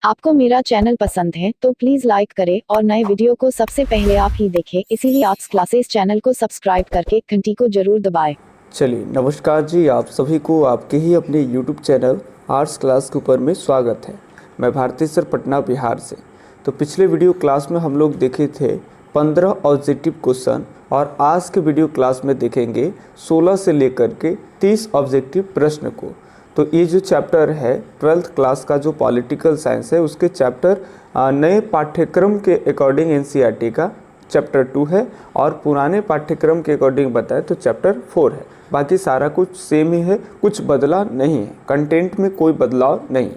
आपको मेरा चैनल पसंद है तो प्लीज लाइक करें और नए वीडियो को सबसे पहले आप ही देखें, इसीलिए आर्ट्स क्लासेस चैनल को सब्सक्राइब करके घंटी को जरूर दबाएं। चलिए नमस्कार जी, आप सभी को आपके ही अपने YouTube चैनल आर्ट्स क्लास के ऊपर में स्वागत है। मैं भारती सर पटना बिहार से। तो पिछले वीडियो क्लास में हम लोग देखे थे 15 ऑब्जेक्टिव क्वेश्चन और आज के वीडियो क्लास में देखेंगे 16 से लेकर के 30 ऑब्जेक्टिव प्रश्न को। तो ये जो चैप्टर है 12th क्लास का जो पॉलिटिकल साइंस है उसके चैप्टर नए पाठ्यक्रम के अकॉर्डिंग NCERT का चैप्टर 2 है और पुराने पाठ्यक्रम के अकॉर्डिंग बताएं तो चैप्टर 4 है। बाकी सारा कुछ सेम ही है, कुछ बदला नहीं है, कंटेंट में कोई बदलाव नहीं।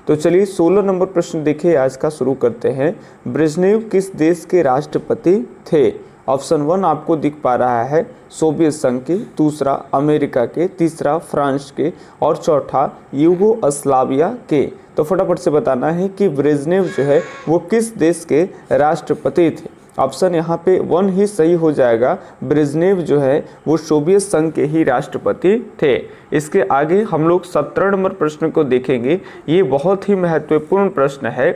तो चलिए 16 नंबर प्रश्न देखिए, आज का शुरू करते हैं। ब्रेजनेव किस देश के राष्ट्रपति थे? ऑप्शन 1 आपको दिख पा रहा है सोवियत संघ के, दूसरा अमेरिका के, तीसरा फ्रांस के और चौथा यूगोस्लाविया के। तो फटाफट से बताना है कि ब्रेजनेव जो है वो किस देश के राष्ट्रपति थे। ऑप्शन यहाँ पे 1 ही सही हो जाएगा। ब्रेजनेव जो है वो सोवियत संघ के ही राष्ट्रपति थे। इसके आगे हम लोग 17 नंबर प्रश्न को देखेंगे। ये बहुत ही महत्वपूर्ण प्रश्न है।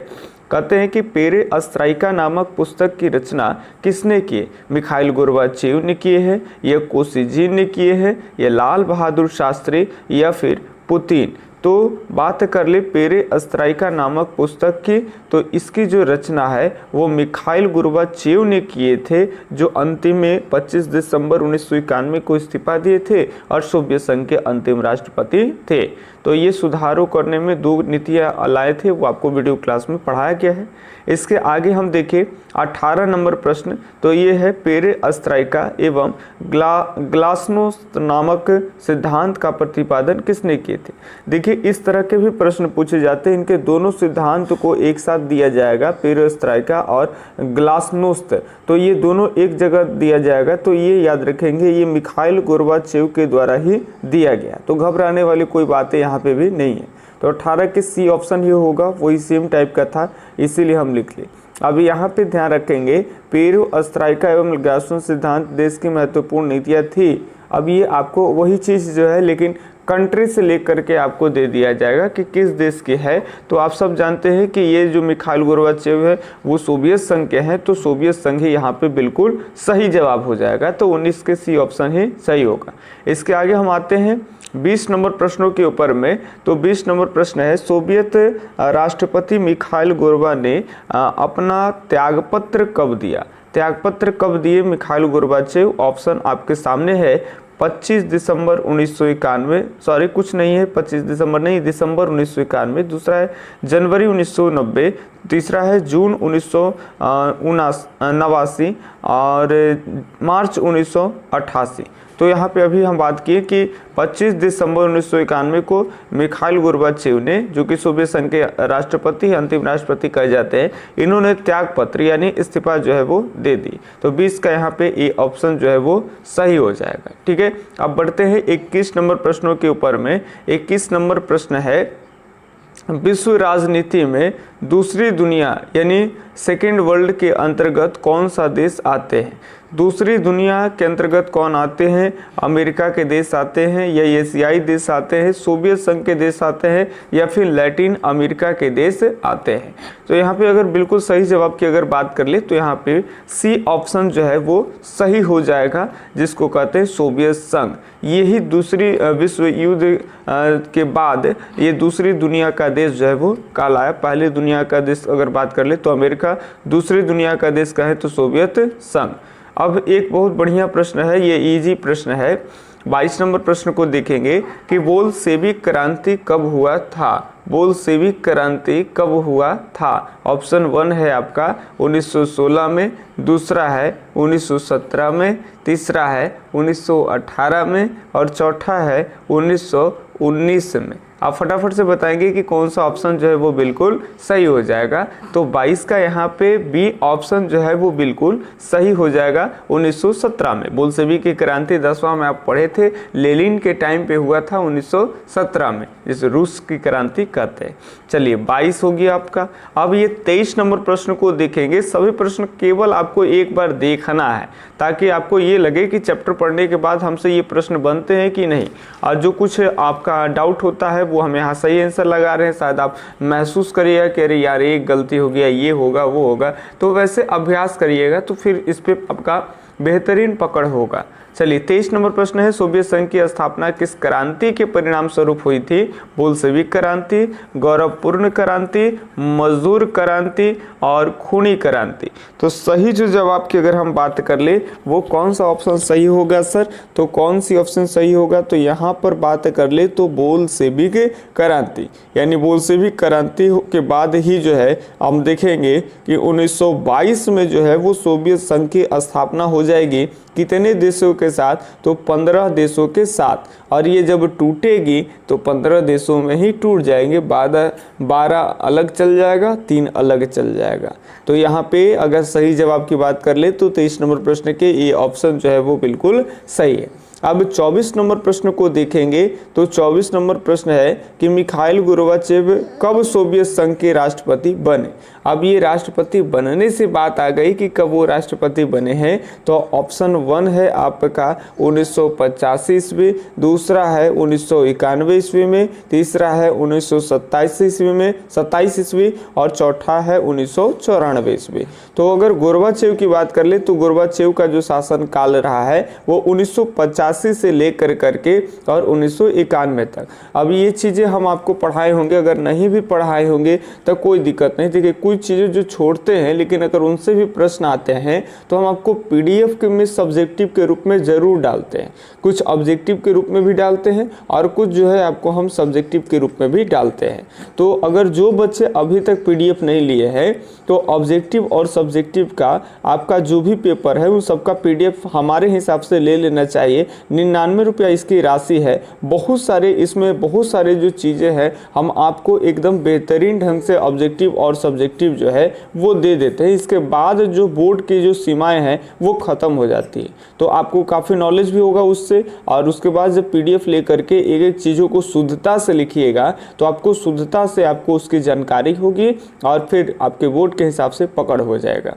कहते हैं कि पेरेस्त्राइका नामक पुस्तक की रचना किसने की? मिखाइल गोर्बाचेव ने किए हैं, या कोसिजिन ने किए हैं, या लाल बहादुर शास्त्री, या फिर पुतिन। तो बात कर ले पेरेस्त्राइका नामक पुस्तक की, तो इसकी जो रचना है वो मिखाइल गोर्बाचेव ने किए थे, जो अंतिम में 25 दिसंबर 1991 को इस्तीफा दिए थे और सोवियत संघ के अंतिम राष्ट्रपति थे। तो ये सुधारों करने में 2 नीतियाँ लाए थे, वो आपको वीडियो क्लास में पढ़ाया गया है। इसके आगे हम देखें 18 नंबर प्रश्न, तो ये है पेरेस्त्राइका एवं ग्लासनोस्त नामक सिद्धांत का प्रतिपादन किसने किए थे? देखिए इस तरह के भी प्रश्न पूछे जाते हैं, इनके दोनों सिद्धांत को एक साथ दिया जाएगा, पेरेस्त्राइका और ग्लासनोस्त। तो ये दोनों एक जगह दिया जाएगा, तो ये याद रखेंगे ये मिखाइल गोर्बाचेव के द्वारा ही दिया गया। तो घबराने वाली कोई बातें यहाँ पे भी नहीं है। तो 18 के सी ऑप्शन ही होगा, वही सेम टाइप का था, इसीलिए हम लिख लिए। अब यहाँ पे ध्यान रखेंगे पेरेस्त्राइका एवं ग्लासनोस्त सिद्धांत देश की महत्वपूर्ण नीतियाँ थी। अब ये आपको वही चीज़ जो है लेकिन कंट्री से लेकर के आपको दे दिया जाएगा कि किस देश की है। तो आप सब जानते हैं कि ये जो मिखाइल गोर्बाचेव है वो सोवियत संघ के हैं, तो सोवियत संघ ही यहाँ पे बिल्कुल सही जवाब हो जाएगा। तो 19 के सी ऑप्शन ही सही होगा। इसके आगे हम आते हैं 20 नंबर प्रश्नों के ऊपर में। तो 20 नंबर प्रश्न है, सोवियत राष्ट्रपति मिखाइल गोर्बा ने अपना त्यागपत्र कब दिया? त्यागपत्र कब दिए मिखाइल गोर्बाचेव? ऑप्शन आपके सामने है 25 दिसंबर 1991, सॉरी कुछ नहीं है, 25 दिसंबर नहीं, दिसंबर 1991। दूसरा है जनवरी 1990, तीसरा है जून 1989 और मार्च 1988। तो यहाँ पे अभी हम बात किए कि 25 दिसंबर 1991 को मिखाइल गोर्बाचेव ने, जो कि सोवियत संघ के राष्ट्रपति अंतिम राष्ट्रपति कहे जाते हैं, इन्होंने त्यागपत्र यानी इस्तीफा जो है वो दे दी। तो 20 का यहाँ पे ए ऑप्शन जो है वो सही हो जाएगा। ठीक है, अब बढ़ते हैं 21 नंबर प्रश्नों के ऊपर में। 21 नंबर प्रश्न है, विश्व राजनीति में दूसरी दुनिया यानी सेकेंड वर्ल्ड के अंतर्गत कौन सा देश आते हैं? दूसरी दुनिया के अंतर्गत कौन आते हैं? अमेरिका के देश आते हैं, या एशियाई देश आते हैं, सोवियत संघ के देश आते हैं, या फिर लैटिन अमेरिका के देश आते हैं? तो यहाँ पे अगर बिल्कुल सही जवाब की अगर बात कर ले तो यहाँ पे सी ऑप्शन जो है वो सही हो जाएगा, जिसको कहते हैं सोवियत संघ। यही दूसरी विश्व युद्ध के बाद ये दूसरी दुनिया का देश जो है वो कहलाया। पहली दुनिया का देश अगर बात कर ले तो अमेरिका, दूसरी दुनिया का देश कहे तो सोवियत संघ। अब एक बहुत बढ़िया प्रश्न है, ये इजी प्रश्न है। 22 नंबर प्रश्न को देखेंगे कि बोल्शेविक क्रांति कब हुआ था? बोल्शेविक क्रांति कब हुआ था? ऑप्शन 1 है आपका 1916 में, दूसरा है 1917 में, तीसरा है 1918 में और चौथा है 1919 में। आप फटाफट से बताएंगे कि कौन सा ऑप्शन जो है वो बिल्कुल सही हो जाएगा। तो 22 का यहाँ पे बी ऑप्शन जो है वो बिल्कुल सही हो जाएगा। 1917 में बोल्शेविक की क्रांति 10वां में आप पढ़े थे, लेनिन के टाइम पे हुआ था 1917 में, जिसे रूस की क्रांति कहते हैं। चलिए 22 हो गया आपका। अब ये 23 नंबर प्रश्न को देखेंगे। सभी प्रश्न केवल आपको एक बार देखना है ताकि आपको ये लगे कि चैप्टर पढ़ने के बाद हमसे ये प्रश्न बनते हैं कि नहीं, और जो कुछ आपका डाउट होता है वो हम यहाँ सही आंसर लगा रहे हैं। शायद आप महसूस करिएगा कि अरे यार एक गलती हो गया, ये होगा वो होगा, तो वैसे अभ्यास करिएगा तो फिर इस पर आपका बेहतरीन पकड़ होगा। चलिए 23 नंबर प्रश्न है, सोवियत संघ की स्थापना किस क्रांति के परिणाम स्वरूप हुई थी? बोल्शेविक क्रांति, गौरवपूर्ण क्रांति, मजदूर क्रांति और खूनी क्रांति। तो सही जो जवाब की अगर हम बात कर ले वो कौन सा ऑप्शन सही होगा सर? तो कौन सी ऑप्शन सही होगा? तो यहाँ पर बात कर ले तो बोल्शेविक क्रांति, यानी बोल्शेविक क्रांति के बाद ही जो है हम देखेंगे कि 1922 में जो है वो सोवियत संघ की स्थापना हो जाएगी। कितने देशों के साथ? तो 15 देशों के साथ। और ये जब टूटेगी तो 15 देशों में ही टूट जाएंगे, 12 अलग चल जाएगा, 3 अलग चल जाएगा। तो यहाँ पे अगर सही जवाब की बात कर ले तो 23 नंबर प्रश्न के ये ऑप्शन जो है वो बिल्कुल सही है। अब 24 नंबर प्रश्न को देखेंगे तो 24 नंबर प्रश्न है कि मिखाइल गोर्बाचेव कब सोवियत संघ के राष्ट्रपति बने? अब ये राष्ट्रपति बनने से बात आ गई कि कब वो राष्ट्रपति बने हैं। तो ऑप्शन 1 है आपका 1985 ईस्वी, दूसरा है 1991 ईस्वी में, तीसरा है 1927 ईस्वी में 27 ईस्वी और चौथा है 1994 ईस्वी। तो अगर गोर्बाचेव की बात कर ले तो गोर्बाचेव का जो शासन काल रहा है वो 1985 से लेकर करके और 1991 तक। अब ये चीज़ें हम आपको पढ़ाए होंगे, अगर नहीं भी पढ़ाए होंगे तो कोई दिक्कत नहीं। देखिए कुछ चीज़ें जो छोड़ते हैं लेकिन अगर उनसे भी प्रश्न आते हैं तो हम आपको पीडीएफ के में सब्जेक्टिव के रूप में ज़रूर डालते हैं, कुछ ऑब्जेक्टिव के रूप में भी डालते हैं और कुछ जो है आपको हम सब्जेक्टिव के रूप में भी डालते हैं। तो अगर जो बच्चे अभी तक पीडीएफ नहीं लिए हैं तो ऑब्जेक्टिव और सब्जेक्टिव का आपका जो भी पेपर है उन सबका पीडीएफ हमारे हिसाब से ले लेना चाहिए। 99 रुपया इसकी राशि है। बहुत सारे इसमें बहुत सारे जो चीज़ें हैं हम आपको एकदम बेहतरीन ढंग से ऑब्जेक्टिव और सब्जेक्टिव जो है वो दे देते हैं। इसके बाद जो बोर्ड की जो सीमाएं हैं वो ख़त्म हो जाती है, तो आपको काफ़ी नॉलेज भी होगा उससे। और उसके बाद जब पीडीएफ लेकर के एक एक चीज़ों को शुद्धता से लिखिएगा तो आपको शुद्धता से आपको उसकी जानकारी होगी और फिर आपके बोर्ड के हिसाब से पकड़ हो जाएगा।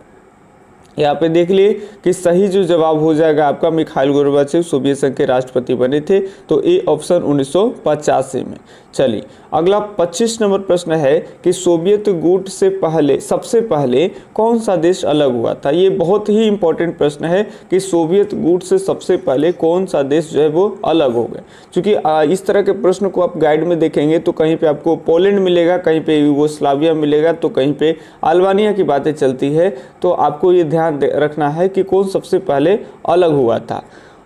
यहाँ पे देख लिए कि सही जो जवाब हो जाएगा आपका मिखाइल गोर्बाचेव सोवियत संघ के राष्ट्रपति बने थे, तो ए ऑप्शन 1985 में। चलिए अगला 25 नंबर प्रश्न है कि सोवियत गुट से पहले सबसे पहले कौन सा देश अलग हुआ था? ये बहुत ही इंपॉर्टेंट प्रश्न है कि सोवियत गुट से सबसे पहले कौन सा देश जो है वो अलग हो गया। क्योंकि इस तरह के प्रश्न को आप गाइड में देखेंगे तो कहीं पे आपको पोलैंड मिलेगा, कहीं पे यूगोस्लाविया मिलेगा, तो कहीं पे अल्बानिया की बातें चलती है। तो आपको ये ध्यान रखना है कि कौन सबसे पहले अलग हुआ था।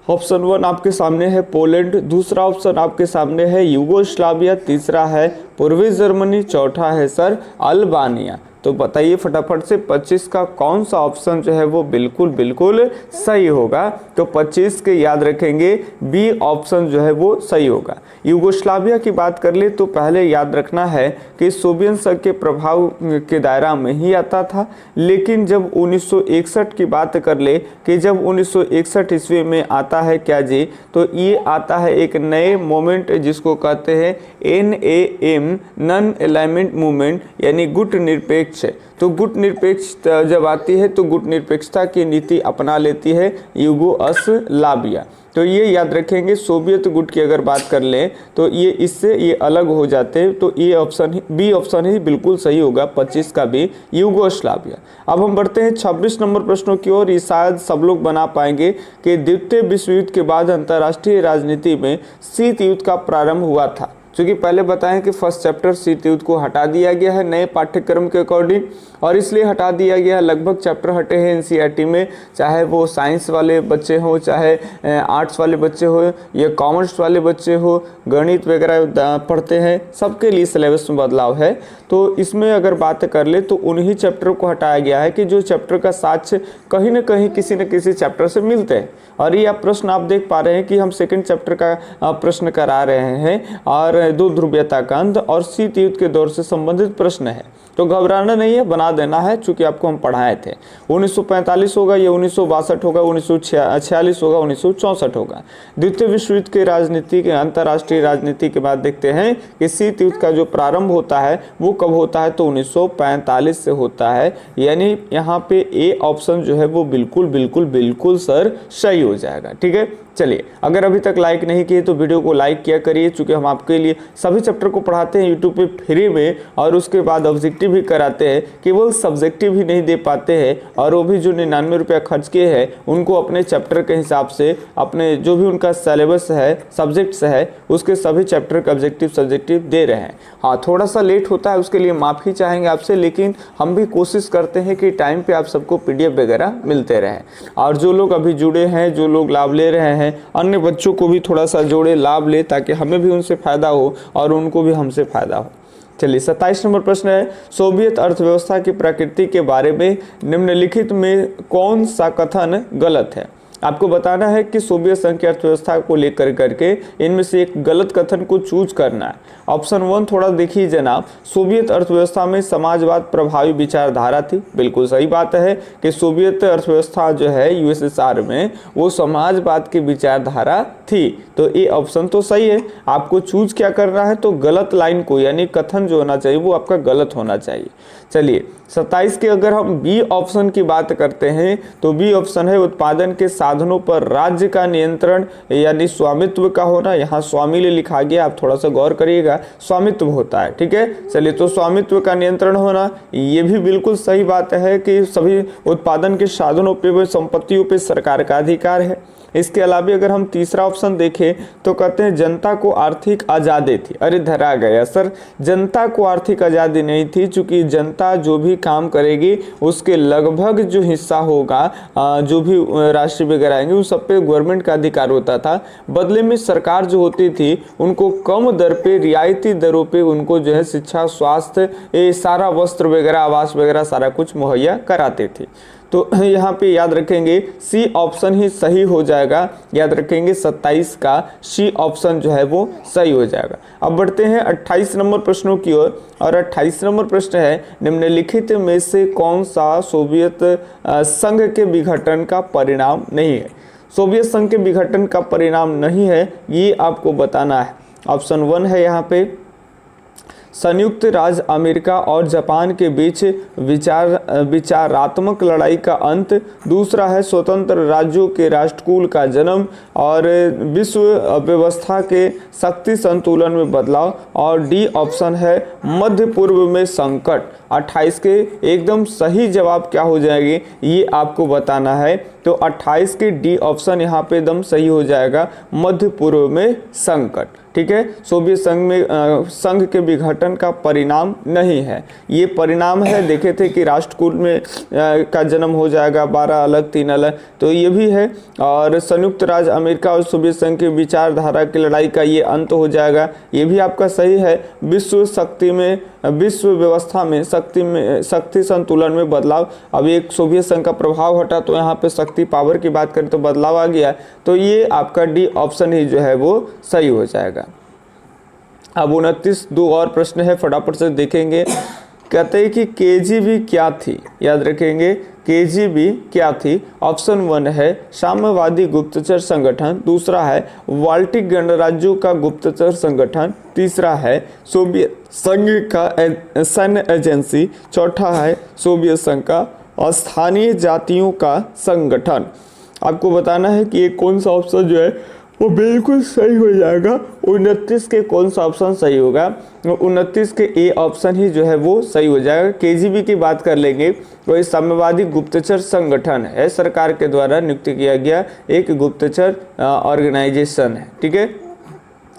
ऑप्शन 1 आपके सामने है पोलैंड, दूसरा ऑप्शन आपके सामने है यूगोस्लाविया, तीसरा है पूर्वी जर्मनी, चौथा है सर अल्बानिया। तो बताइए फटाफट से 25 का कौन सा ऑप्शन जो है वो बिल्कुल बिल्कुल सही होगा? तो 25 के याद रखेंगे बी ऑप्शन जो है वो सही होगा। यूगोस्लाविया की बात कर ले तो पहले याद रखना है कि सोवियत संघ के प्रभाव के दायरा में ही आता था, लेकिन जब 1961 की बात कर ले कि जब 1961 ईस्वी में आता है क्या जी, तो ये आता है एक नए मोमेंट जिसको कहते हैं NAM नॉन अलाइनमेंट मूवमेंट, यानी गुट निरपेक्ष। तो गुट निरपेक्ष जब आती है तो गुट निरपेक्षता की नीति अपना लेती है यूगोस्लाविया। तो ये याद रखेंगे। सोवियत गुट की अगर बात कर लें तो ये इससे ये अलग हो जाते हैं, तो ये ऑप्शन बी ऑप्शन ही बिल्कुल सही होगा, 25 का भी यूगोस्लाविया। अब हम बढ़ते हैं 26 नंबर प्रश्नों की ओर। ये शायद सब लोग बना पाएंगे कि द्वितीय विश्व युद्ध के बाद अंतर्राष्ट्रीय राजनीति में शीत युद्ध का प्रारंभ हुआ था। क्योंकि पहले बताएं कि फर्स्ट चैप्टर शीत युद्ध को हटा दिया गया है नए पाठ्यक्रम के अकॉर्डिंग, और इसलिए हटा दिया गया है। लगभग चैप्टर हटे हैं एनसीईआरटी में, चाहे वो साइंस वाले बच्चे हो, चाहे आर्ट्स वाले बच्चे हो या कॉमर्स वाले बच्चे हो, गणित वगैरह पढ़ते हैं, सबके लिए सिलेबस में बदलाव है। तो इसमें अगर बात कर ले तो उन्हीं चैप्टर को हटाया गया है कि जो चैप्टर का साक्ष्य कहीं ना कहीं किसी न किसी चैप्टर से मिलते हैं। और ये प्रश्न आप देख पा रहे हैं कि हम सेकंड चैप्टर का प्रश्न करा रहे हैं, और दो ध्रुवीयता का अंत और शीत युद्ध के दौर से संबंधित प्रश्न है। तो घबराना नहीं है, बना देना है, चूंकि आपको हम पढ़ाए थे। 1945 होगा या 1962 होगा, 1946 होगा, 1964 होगा। द्वितीय विश्व युद्ध के राजनीति के अंतर्राष्ट्रीय राजनीति के बाद देखते हैं कि शीत युद्ध का जो प्रारंभ होता है वो कब होता है, तो 1945 से होता है। यानी यहाँ पे ए ऑप्शन जो है वो बिल्कुल बिल्कुल बिल्कुल सर सही हो जाएगा। ठीक है, चलिए, अगर अभी तक लाइक नहीं किए तो वीडियो को लाइक किया करिए, चूँकि हम आपके लिए सभी चैप्टर को पढ़ाते हैं यूट्यूब पे फ्री में, और उसके बाद ऑब्जेक्टिव भी कराते हैं। केवल सब्जेक्टिव ही नहीं दे पाते हैं, और वो भी जो 99 रुपया खर्च किए हैं उनको अपने चैप्टर के हिसाब से अपने जो भी उनका सिलेबस है, सब्जेक्ट्स है, उसके सभी चैप्टर का ऑब्जेक्टिव सब्जेक्टिव दे रहे हैं। हाँ, थोड़ा सा लेट होता है, उसके लिए माफ़ी चाहेंगे आपसे, लेकिन हम भी कोशिश करते हैं कि टाइम पे आप सबको PDF वगैरह मिलते रहें। और जो लोग अभी जुड़े हैं, जो लोग लाभ ले रहे हैं, अन्य बच्चों को भी थोड़ा सा जोड़े, लाभ ले, ताकि हमें भी उनसे फायदा हो और उनको भी हमसे फायदा हो। चलिए, 27 नंबर प्रश्न है, सोवियत अर्थव्यवस्था की प्रकृति के बारे में निम्नलिखित में कौन सा कथन गलत है। आपको बताना है कि सोवियत संघ की अर्थव्यवस्था को लेकर करके इनमें से एक गलत कथन को चूज करना है। ऑप्शन 1 थोड़ा देखिए जनाब, सोवियत अर्थव्यवस्था में समाजवाद प्रभावी विचारधारा थी। बिल्कुल सही बात है कि सोवियत अर्थव्यवस्था जो है USSR में वो समाजवाद की विचारधारा थी, तो ये ऑप्शन तो सही है। आपको चूज क्या करना है, तो गलत लाइन को, यानी कथन जो होना चाहिए वो आपका गलत होना चाहिए। चलिए, 27 के अगर हम बी ऑप्शन की बात करते हैं तो बी ऑप्शन है, उत्पादन के साधनों पर राज्य का नियंत्रण यानी स्वामित्व का होना। यहाँ स्वामित्व लिखा गया, आप थोड़ा सा गौर करिएगा, स्वामित्व होता है, ठीक है। चलिए, तो स्वामित्व का नियंत्रण होना, ये भी बिल्कुल सही बात है कि सभी उत्पादन के साधनों पे व संपत्तियों पे सरकार का अधिकार है। इसके अलावा अगर हम तीसरा ऑप्शन देखें तो कहते हैं जनता को आर्थिक आज़ादी थी। अरे धरा गया सर, जनता को आर्थिक आज़ादी नहीं थी, चूंकि जनता जो भी काम करेगी उसके लगभग जो हिस्सा होगा, जो भी राशि वगैरह आएंगे उन सब पे गवर्नमेंट का अधिकार होता था। बदले में सरकार जो होती थी उनको कम दर पे, रियायती दरों पे उनको जो है शिक्षा, स्वास्थ्य, ये सारा वस्त्र वगैरह, आवास वगैरह सारा कुछ मुहैया कराते थे। तो यहाँ पे याद रखेंगे सी ऑप्शन ही सही हो जाएगा। याद रखेंगे 27 का सी ऑप्शन जो है वो सही हो जाएगा। अब बढ़ते हैं 28 नंबर प्रश्नों की ओर, और 28 नंबर प्रश्न है, निम्नलिखित में से कौन सा सोवियत संघ के विघटन का परिणाम नहीं है। सोवियत संघ के विघटन का परिणाम नहीं है, ये आपको बताना है। ऑप्शन 1 है यहाँ पे, संयुक्त राज्य अमेरिका और जापान के बीच विचारात्मक लड़ाई का अंत। दूसरा है स्वतंत्र राज्यों के राष्ट्रकूल का जन्म और विश्व व्यवस्था के शक्ति संतुलन में बदलाव। और डी ऑप्शन है मध्य पूर्व में संकट। 28 के एकदम सही जवाब क्या हो जाएगी ये आपको बताना है। तो 28 के डी ऑप्शन यहाँ पे एकदम सही हो जाएगा, मध्य पूर्व में संकट। ठीक है, सोवियत संघ के विघटन का परिणाम नहीं है, ये परिणाम है। देखे थे कि राष्ट्रकूट में का जन्म हो जाएगा, 12 अलग 3 अलग, तो ये भी है। और संयुक्त राज्य अमेरिका और सोवियत संघ की विचारधारा की लड़ाई का ये अंत हो जाएगा, ये भी आपका सही है। विश्व व्यवस्था में शक्ति संतुलन में बदलाव। अब एक सोवियत संघ का प्रभाव हटा तो यहाँ पे शक्ति पावर की बात करें तो बदलाव आ गया, तो ये आपका डी ऑप्शन ही जो है वो सही हो जाएगा। अब 29 दो और प्रश्न है, फटाफट से देखेंगे। कहते हैं कि केजीबी क्या थी, याद रखेंगे केजीबी क्या थी। ऑप्शन 1 है साम्यवादी गुप्तचर संगठन, दूसरा है बाल्टिक गणराज्यों का गुप्तचर संगठन, तीसरा है सोवियत संघ का सैन्य एजेंसी, चौथा है सोवियत संघ का स्थानीय जातियों का संगठन। आपको बताना है कि ये कौन सा ऑप्शन जो है वो बिल्कुल सही हो जाएगा। 29 के कौन सा ऑप्शन सही होगा, 29 के ए ऑप्शन ही जो है वो सही हो जाएगा। केजीबी की बात कर लेंगे तो ये साम्यवादी गुप्तचर संगठन है, सरकार के द्वारा नियुक्त किया गया एक गुप्तचर ऑर्गेनाइजेशन है, ठीक है,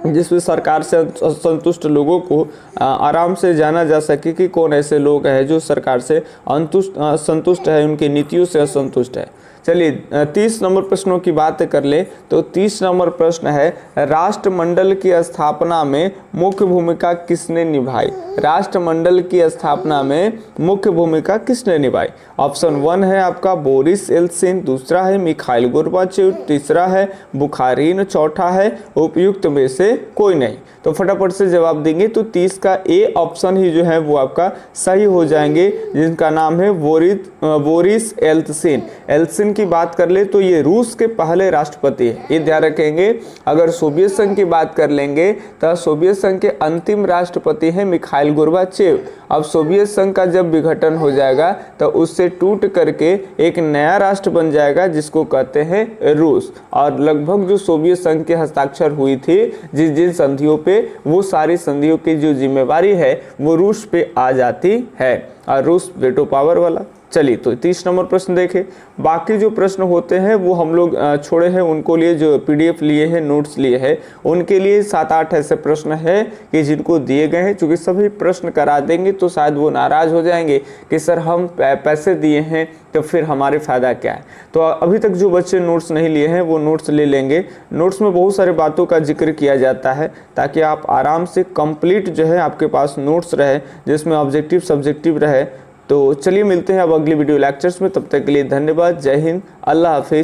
जिसमें सरकार से असंतुष्ट लोगों को आराम से जाना जा सके कि कौन ऐसे लोग हैं जो सरकार से असंतुष्ट है, उनकी नीतियों से असंतुष्ट है। चलिए 30 नंबर प्रश्नों की बात कर ले तो 30 नंबर प्रश्न है राष्ट्रमंडल की स्थापना में मुख्य भूमिका किसने निभाई। राष्ट्रमंडल की स्थापना में मुख्य भूमिका किसने निभाई। ऑप्शन 1 है आपका बोरिस एल्त्सिन, दूसरा है मिखाइल गोर्बाचेव, तीसरा है बुखारीन, चौथा है उपयुक्त में से कोई नहीं। तो फटाफट से जवाब देंगे तो 30 का ए ऑप्शन ही जो है वो आपका सही हो जाएंगे, जिनका नाम है बोरिस एल्त्सिन। एल्त्सिन संघ की बात कर ले तो ये रूस के पहले राष्ट्रपति है, ये ध्यान रखेंगे। अगर सोवियत संघ की बात कर लेंगे तो सोवियत संघ के अंतिम राष्ट्रपति हैं मिखाइल गोर्बाचेव। अब सोवियत संघ का जब विघटन हो जाएगा तो उससे टूट करके एक नया राष्ट्र बन जाएगा जिसको कहते हैं रूस। और लगभग जो सोवियत संघ के हस्ताक्षर हुई थी जिस जिन संधियों पे, वो सारी संधियों की जो जिम्मेवारी है वो रूस पे आ जाती है, और रूस वेटो पावर वाला। चलिए तो 30 नंबर प्रश्न देखें। बाकी जो प्रश्न होते हैं वो हम लोग छोड़े हैं, उनको लिए जो पीडीएफ लिए हैं, नोट्स लिए हैं, उनके लिए 7-8 ऐसे प्रश्न हैं कि जिनको दिए गए हैं। चूँकि सभी प्रश्न करा देंगे तो शायद वो नाराज़ हो जाएंगे कि सर हम पैसे दिए हैं तो फिर हमारे फ़ायदा क्या है। तो अभी तक जो बच्चे नोट्स नहीं लिए हैं वो नोट्स ले लेंगे। नोट्स में बहुत सारी बातों का जिक्र किया जाता है ताकि आप आराम से कंप्लीट जो है आपके पास नोट्स रहे जिसमें ऑब्जेक्टिव सब्जेक्टिव रहे। तो चलिए मिलते हैं अब अगली वीडियो लेक्चर्स में, तब तक के लिए धन्यवाद। जय हिंद, अल्लाह हाफिज़।